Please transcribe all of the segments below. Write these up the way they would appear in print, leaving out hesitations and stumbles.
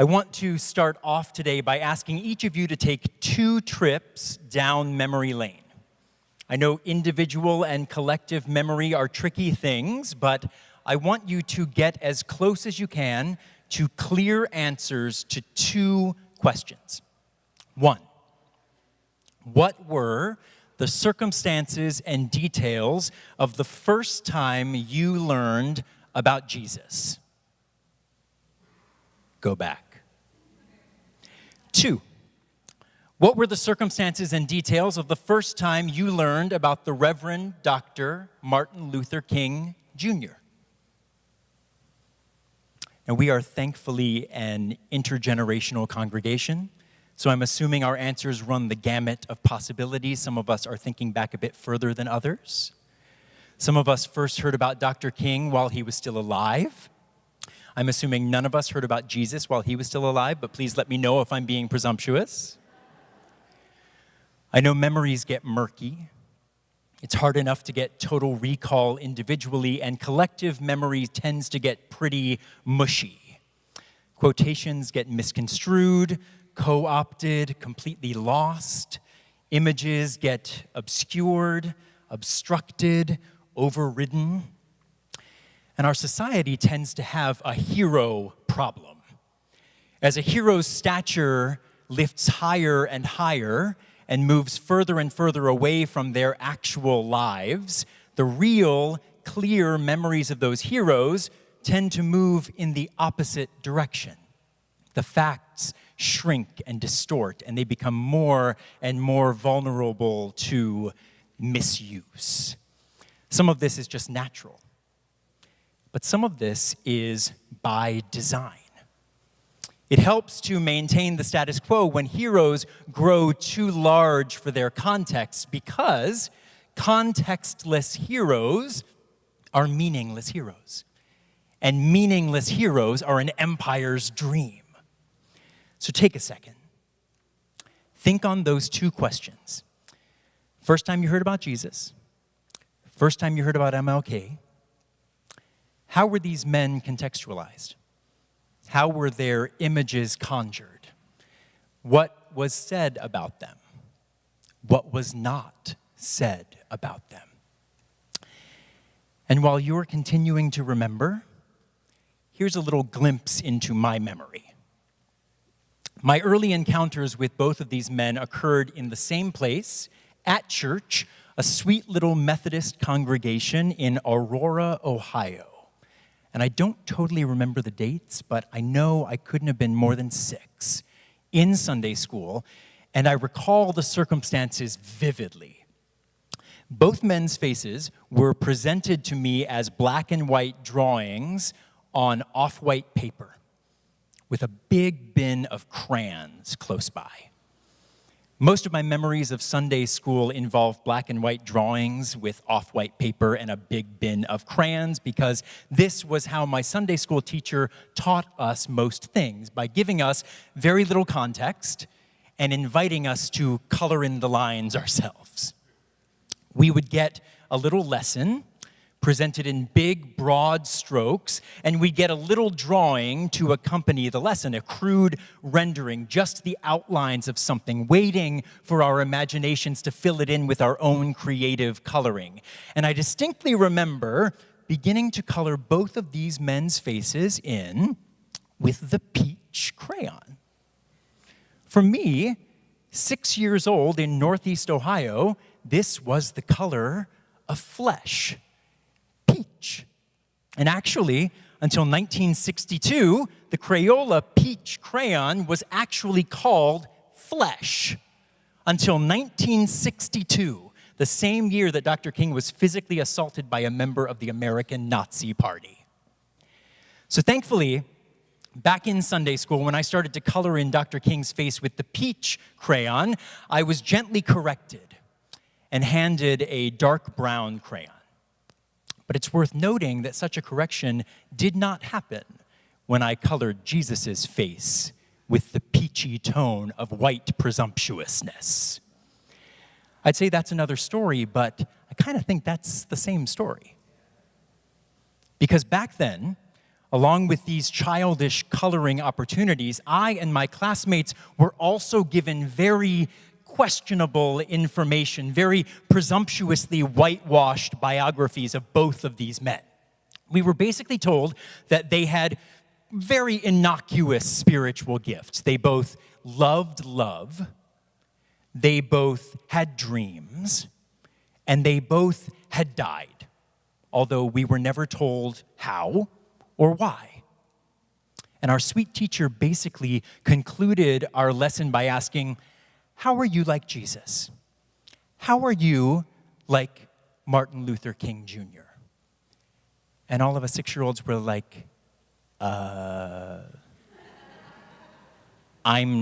I want to start off today by asking each of you to take 2 trips down memory lane. I know individual and collective memory are tricky things, but I want you to get as close as you can to clear answers to 2 questions. 1, what were the circumstances and details of the first time you learned about Jesus? Go back. 2, what were the circumstances and details of the first time you learned about the Reverend Dr. Martin Luther King, Jr.? And we are thankfully an intergenerational congregation, so I'm assuming our answers run the gamut of possibilities. Some of us are thinking back a bit further than others. Some of us first heard about Dr. King while he was still alive. I'm assuming none of us heard about Jesus while he was still alive, but please let me know if I'm being presumptuous. I know memories get murky. It's hard enough to get total recall individually, and collective memory tends to get pretty mushy. Quotations get misconstrued, co-opted, completely lost. Images get obscured, obstructed, overridden. And our society tends to have a hero problem. As a hero's stature lifts higher and higher and moves further and further away from their actual lives, the real, clear memories of those heroes tend to move in the opposite direction. The facts shrink and distort, and they become more and more vulnerable to misuse. Some of this is just natural. But some of this is by design. It helps to maintain the status quo when heroes grow too large for their context, because contextless heroes are meaningless heroes. And meaningless heroes are an empire's dream. So take a second. Think on those 2 questions. First time you heard about Jesus. First time you heard about MLK. How were these men contextualized? How were their images conjured? What was said about them? What was not said about them? And while you're continuing to remember, here's a little glimpse into my memory. My early encounters with both of these men occurred in the same place, at church, a sweet little Methodist congregation in Aurora, Ohio. And I don't totally remember the dates, but I know I couldn't have been more than 6 in Sunday school, and I recall the circumstances vividly. Both men's faces were presented to me as black and white drawings on off-white paper with a big bin of crayons close by. Most of my memories of Sunday school involve black and white drawings with off-white paper and a big bin of crayons, because this was how my Sunday school teacher taught us most things, by giving us very little context and inviting us to color in the lines ourselves. We would get a little lesson presented in big, broad strokes, and we get a little drawing to accompany the lesson, a crude rendering, just the outlines of something, waiting for our imaginations to fill it in with our own creative coloring. And I distinctly remember beginning to color both of these men's faces in with the peach crayon. For me, 6 years old in Northeast Ohio, this was the color of flesh. Peach. And actually, until 1962, the Crayola peach crayon was actually called flesh. Until 1962, the same year that Dr. King was physically assaulted by a member of the American Nazi Party. So thankfully, back in Sunday school, when I started to color in Dr. King's face with the peach crayon, I was gently corrected and handed a dark brown crayon. But it's worth noting that such a correction did not happen when I colored Jesus' face with the peachy tone of white presumptuousness. I'd say that's another story, but I kind of think that's the same story. Because back then, Along with these childish coloring opportunities, I and my classmates were also given very questionable information, very presumptuously whitewashed biographies of both of these men. We were basically told that they had very innocuous spiritual gifts. They both loved love, they both had dreams, and they both had died, although we were never told how or why. And our sweet teacher basically concluded our lesson by asking, how are you like Jesus? How are you like Martin Luther King Jr.? And all of us 6-year-olds were like, I'm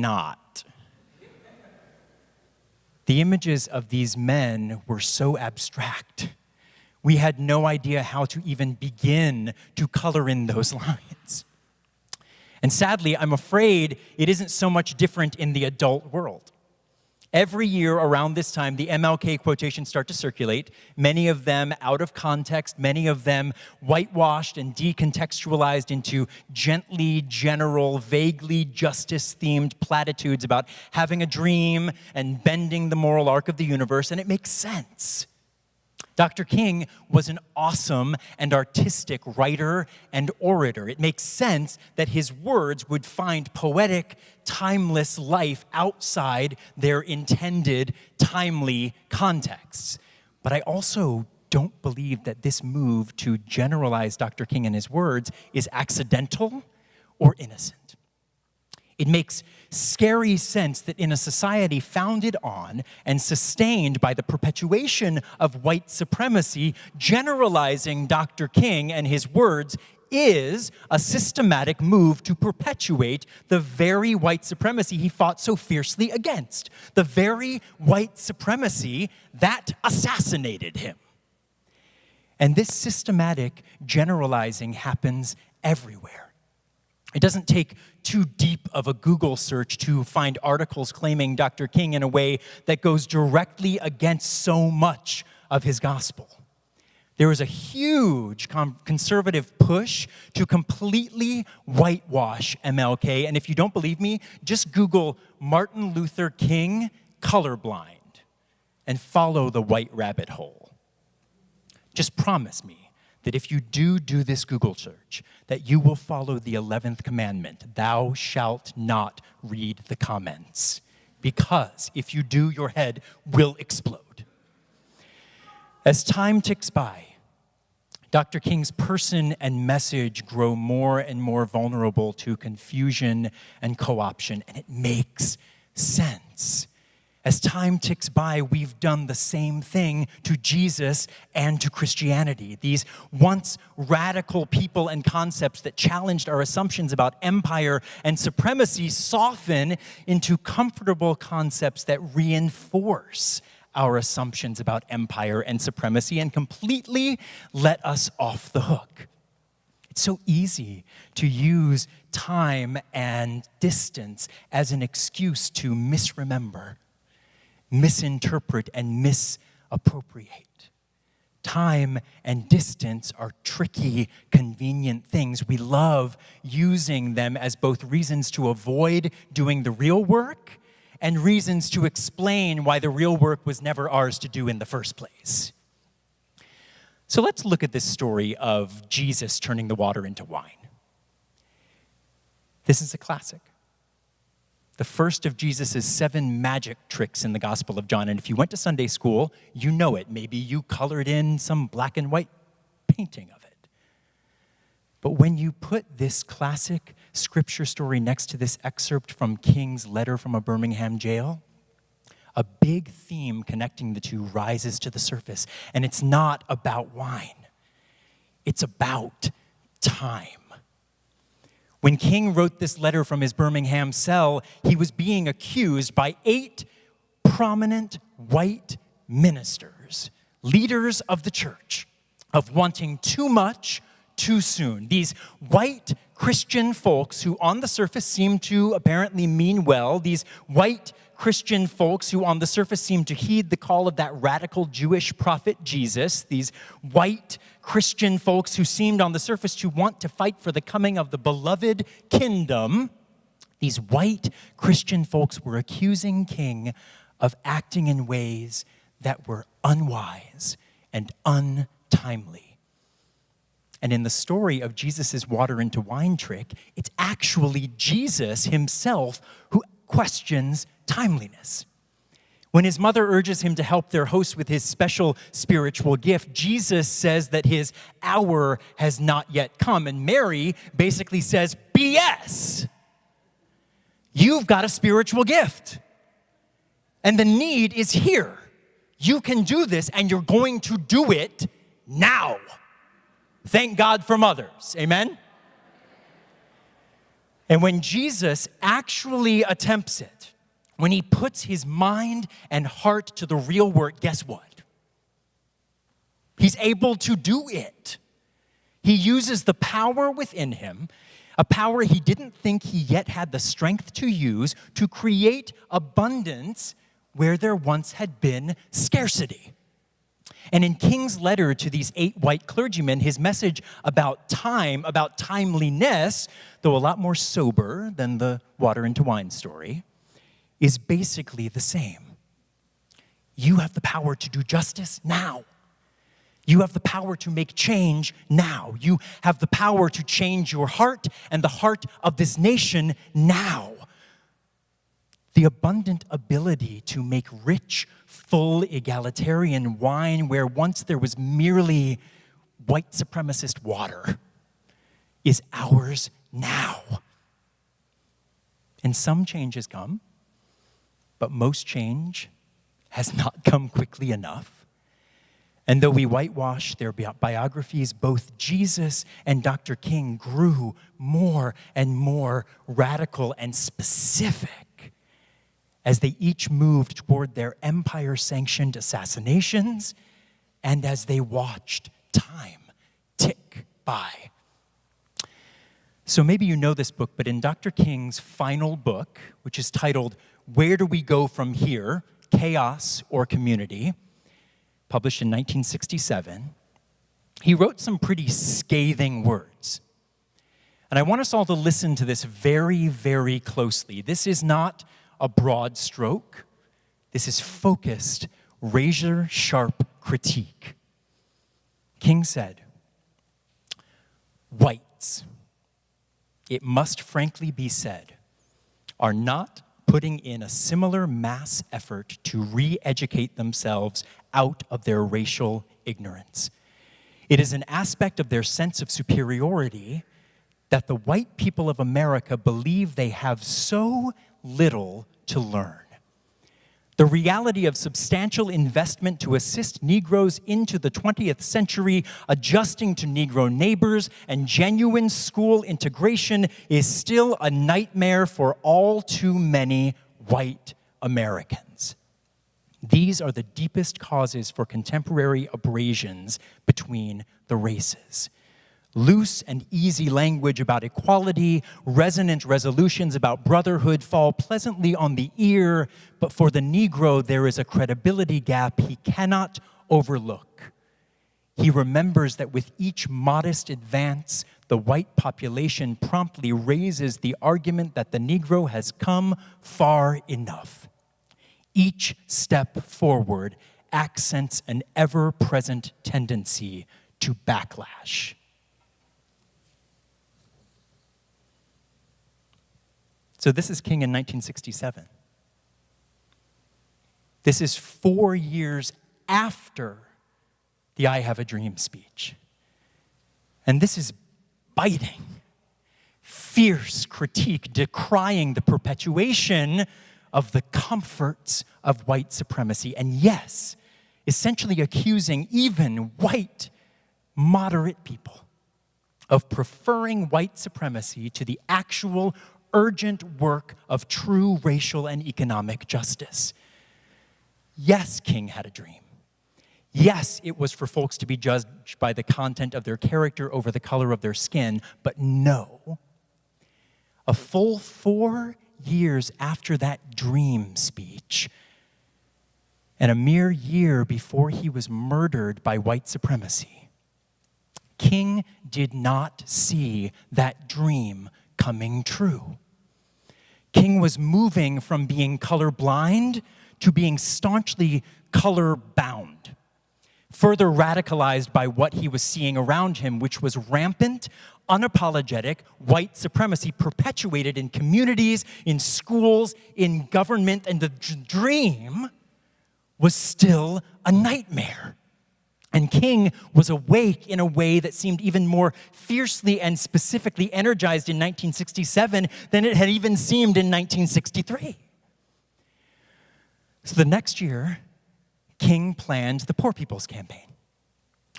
not. The images of these men were so abstract. We had no idea how to even begin to color in those lines. And sadly, I'm afraid it isn't so much different in the adult world. Every year around this time, the MLK quotations start to circulate, many of them out of context, many of them whitewashed and decontextualized into gently general, vaguely justice-themed platitudes about having a dream and bending the moral arc of the universe, and it makes sense. Dr. King was an awesome and artistic writer and orator. It makes sense that his words would find poetic, timeless life outside their intended, timely contexts. But I also don't believe that this move to generalize Dr. King and his words is accidental or innocent. It makes scary sense that in a society founded on and sustained by the perpetuation of white supremacy, generalizing Dr. King and his words is a systematic move to perpetuate the very white supremacy he fought so fiercely against, the very white supremacy that assassinated him. And this systematic generalizing happens everywhere. It doesn't take too deep of a Google search to find articles claiming Dr. King in a way that goes directly against so much of his gospel. There was a huge conservative push to completely whitewash MLK. And if you don't believe me, just Google Martin Luther King colorblind and follow the white rabbit hole. Just promise me that if you do this Google search, that you will follow the 11th commandment, thou shalt not read the comments, because if you do, your head will explode. As time ticks by, Dr. King's person and message grow more and more vulnerable to confusion and co-option, and it makes sense. As time ticks by, we've done the same thing to Jesus and to Christianity. These once radical people and concepts that challenged our assumptions about empire and supremacy soften into comfortable concepts that reinforce our assumptions about empire and supremacy and completely let us off the hook. It's so easy to use time and distance as an excuse to misremember, misinterpret, and misappropriate. Time and distance are tricky, convenient things. We love using them as both reasons to avoid doing the real work and reasons to explain why the real work was never ours to do in the first place. So let's look at this story of Jesus turning the water into wine. This is a classic. The first of Jesus' 7 magic tricks in the Gospel of John. And if you went to Sunday school, you know it. Maybe you colored in some black and white painting of it. But when you put this classic scripture story next to this excerpt from King's letter from a Birmingham jail, a big theme connecting the two rises to the surface. And it's not about wine. It's about time. When King wrote this letter from his Birmingham cell, he was being accused by 8 prominent white ministers, leaders of the church, of wanting too much too soon. These white Christian folks who on the surface seem to apparently mean well, these white Christian folks who on the surface seem to heed the call of that radical Jewish prophet Jesus, these white Christian folks who seemed on the surface to want to fight for the coming of the beloved kingdom, these white Christian folks were accusing King of acting in ways that were unwise and untimely. And in the story of Jesus' water into wine trick, it's actually Jesus himself who questions timeliness. When his mother urges him to help their host with his special spiritual gift, Jesus says that his hour has not yet come. And Mary basically says, BS. You've got a spiritual gift. And the need is here. You can do this, and you're going to do it now. Thank God for mothers. Amen? And when Jesus actually attempts it, when he puts his mind and heart to the real work, guess what? He's able to do it. He uses the power within him, a power he didn't think he yet had the strength to use, to create abundance where there once had been scarcity. And in King's letter to these 8 white clergymen, his message about time, about timeliness, though a lot more sober than the water into wine story, is basically the same. You have the power to do justice now. You have the power to make change now. You have the power to change your heart and the heart of this nation now. The abundant ability to make rich, full, egalitarian wine where once there was merely white supremacist water is ours now. And some change has come, but most change has not come quickly enough. And though we whitewash their biographies, both Jesus and Dr. King grew more and more radical and specific as they each moved toward their empire-sanctioned assassinations and as they watched time tick by. So maybe you know this book, but in Dr. King's final book, which is titled, Where Do We Go From Here? Chaos or Community, published in 1967, he wrote some pretty scathing words. And I want us all to listen to this very, very closely. This is not a broad stroke. This is focused, razor-sharp critique. King said, whites, it must frankly be said, are not putting in a similar mass effort to re-educate themselves out of their racial ignorance. It is an aspect of their sense of superiority that the white people of America believe they have so little to learn. The reality of substantial investment to assist Negroes into the 20th century, adjusting to Negro neighbors, and genuine school integration is still a nightmare for all too many white Americans. These are the deepest causes for contemporary abrasions between the races. Loose and easy language about equality, resonant resolutions about brotherhood fall pleasantly on the ear, but for the Negro, there is a credibility gap he cannot overlook. He remembers that with each modest advance, the white population promptly raises the argument that the Negro has come far enough. Each step forward accents an ever-present tendency to backlash. So this is King in 1967. This is 4 years after the I Have a Dream speech. And this is biting, fierce critique decrying the perpetuation of the comforts of white supremacy. And yes, essentially accusing even white, moderate people of preferring white supremacy to the actual urgent work of true racial and economic justice. Yes, King had a dream. Yes, it was for folks to be judged by the content of their character over the color of their skin, but no. A full 4 years after that dream speech, and a mere year before he was murdered by white supremacy, King did not see that dream coming true. King was moving from being colorblind to being staunchly color-bound, further radicalized by what he was seeing around him, which was rampant, unapologetic white supremacy perpetuated in communities, in schools, in government, and the dream was still a nightmare. And King was awake in a way that seemed even more fiercely and specifically energized in 1967 than it had even seemed in 1963. So the next year, King planned the Poor People's Campaign,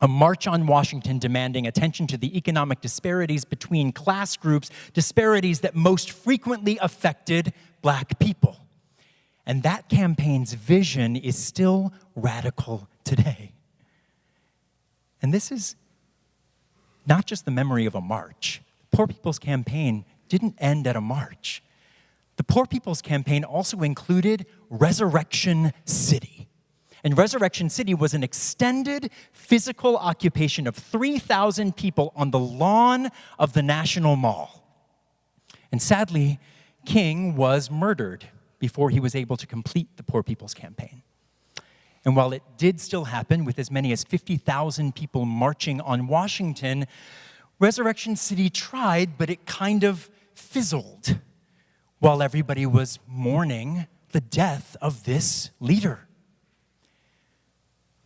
a march on Washington demanding attention to the economic disparities between class groups, disparities that most frequently affected Black people. And that campaign's vision is still radical today. And this is not just the memory of a march. The Poor People's Campaign didn't end at a march. The Poor People's Campaign also included Resurrection City. And Resurrection City was an extended physical occupation of 3,000 people on the lawn of the National Mall. And sadly, King was murdered before he was able to complete the Poor People's Campaign. And while it did still happen with as many as 50,000 people marching on Washington, Resurrection City tried, but it kind of fizzled while everybody was mourning the death of this leader.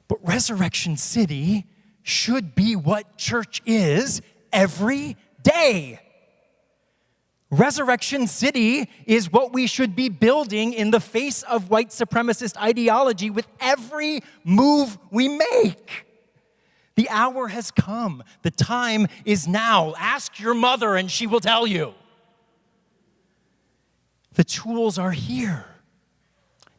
But Resurrection City should be what church is every day. Resurrection City is what we should be building in the face of white supremacist ideology with every move we make. The hour has come. The time is now. Ask your mother and she will tell you. The tools are here.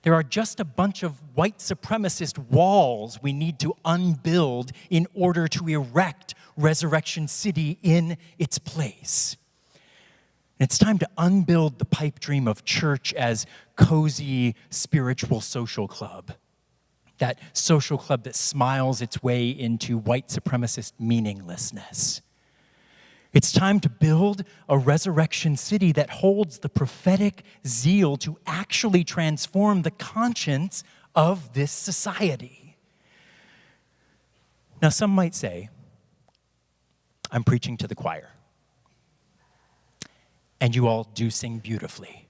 There are just a bunch of white supremacist walls we need to unbuild in order to erect Resurrection City in its place. It's time to unbuild the pipe dream of church as cozy, spiritual social club. That social club that smiles its way into white supremacist meaninglessness. It's time to build a resurrection city that holds the prophetic zeal to actually transform the conscience of this society. Now, some might say, I'm preaching to the choir. And you all do sing beautifully.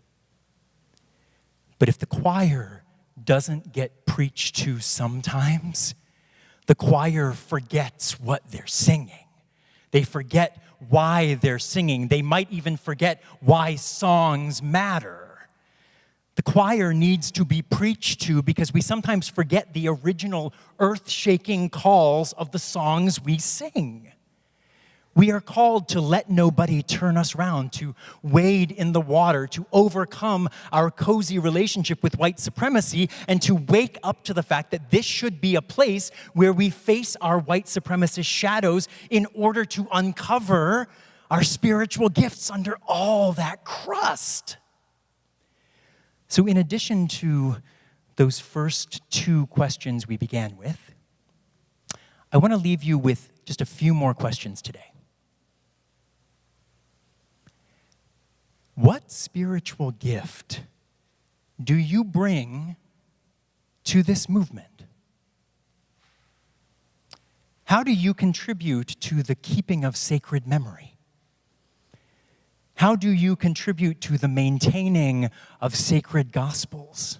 But if the choir doesn't get preached to sometimes, the choir forgets what they're singing. They forget why they're singing. They might even forget why songs matter. The choir needs to be preached to because we sometimes forget the original earth-shaking calls of the songs we sing. We are called to let nobody turn us around, to wade in the water, to overcome our cozy relationship with white supremacy, and to wake up to the fact that this should be a place where we face our white supremacist shadows in order to uncover our spiritual gifts under all that crust. So in addition to those first two questions we began with, I want to leave you with just a few more questions today. What spiritual gift do you bring to this movement? How do you contribute to the keeping of sacred memory? How do you contribute to the maintaining of sacred gospels?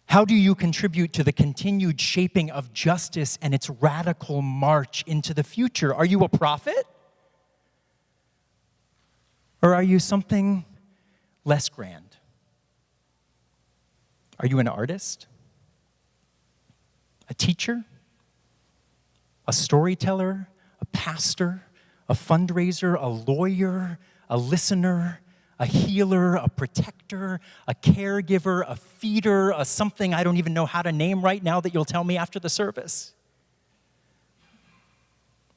How do you contribute to the continued shaping of justice and its radical march into the future? Are you a prophet? Or are you something less grand? Are you an artist? A teacher? A storyteller? A pastor? A fundraiser? A lawyer? A listener? A healer? A protector? A caregiver? A feeder? A something I don't even know how to name right now that you'll tell me after the service?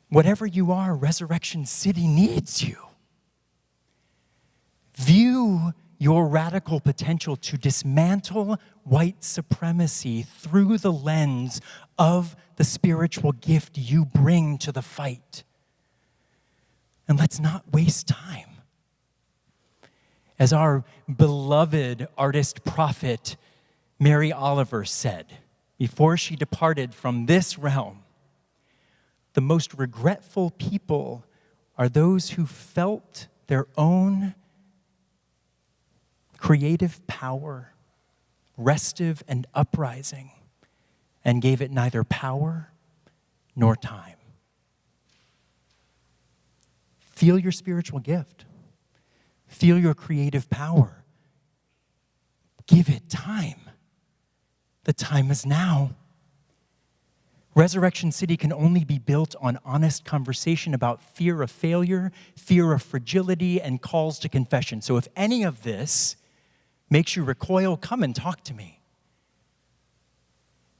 Whatever you are, Resurrection City needs you. View your radical potential to dismantle white supremacy through the lens of the spiritual gift you bring to the fight. And let's not waste time. As our beloved artist prophet Mary Oliver said before she departed from this realm, the most regretful people are those who felt their own creative power, restive and uprising, and gave it neither power nor time. Feel your spiritual gift. Feel your creative power. Give it time. The time is now. Resurrection City can only be built on honest conversation about fear of failure, fear of fragility, and calls to confession. So if any of this makes you recoil, come and talk to me.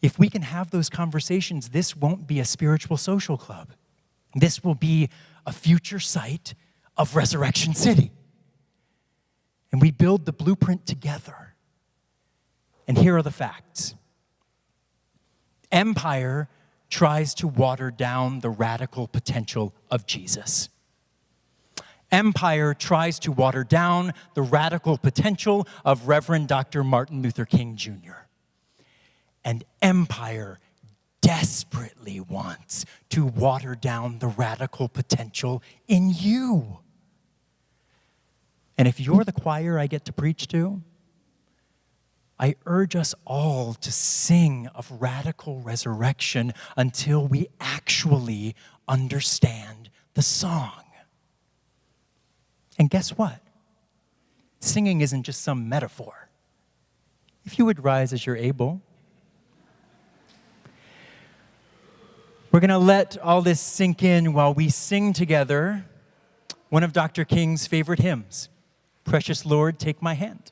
If we can have those conversations, this won't be a spiritual social club. This will be a future site of Resurrection City. And we build the blueprint together. And here are the facts. Empire tries to water down the radical potential of Jesus. Empire tries to water down the radical potential of Reverend Dr. Martin Luther King Jr. And empire desperately wants to water down the radical potential in you. And if you're the choir I get to preach to, I urge us all to sing of radical resurrection until we actually understand the song. And guess what? Singing isn't just some metaphor. If you would rise as you're able. We're going to let all this sink in while we sing together one of Dr. King's favorite hymns, Precious Lord, Take My Hand.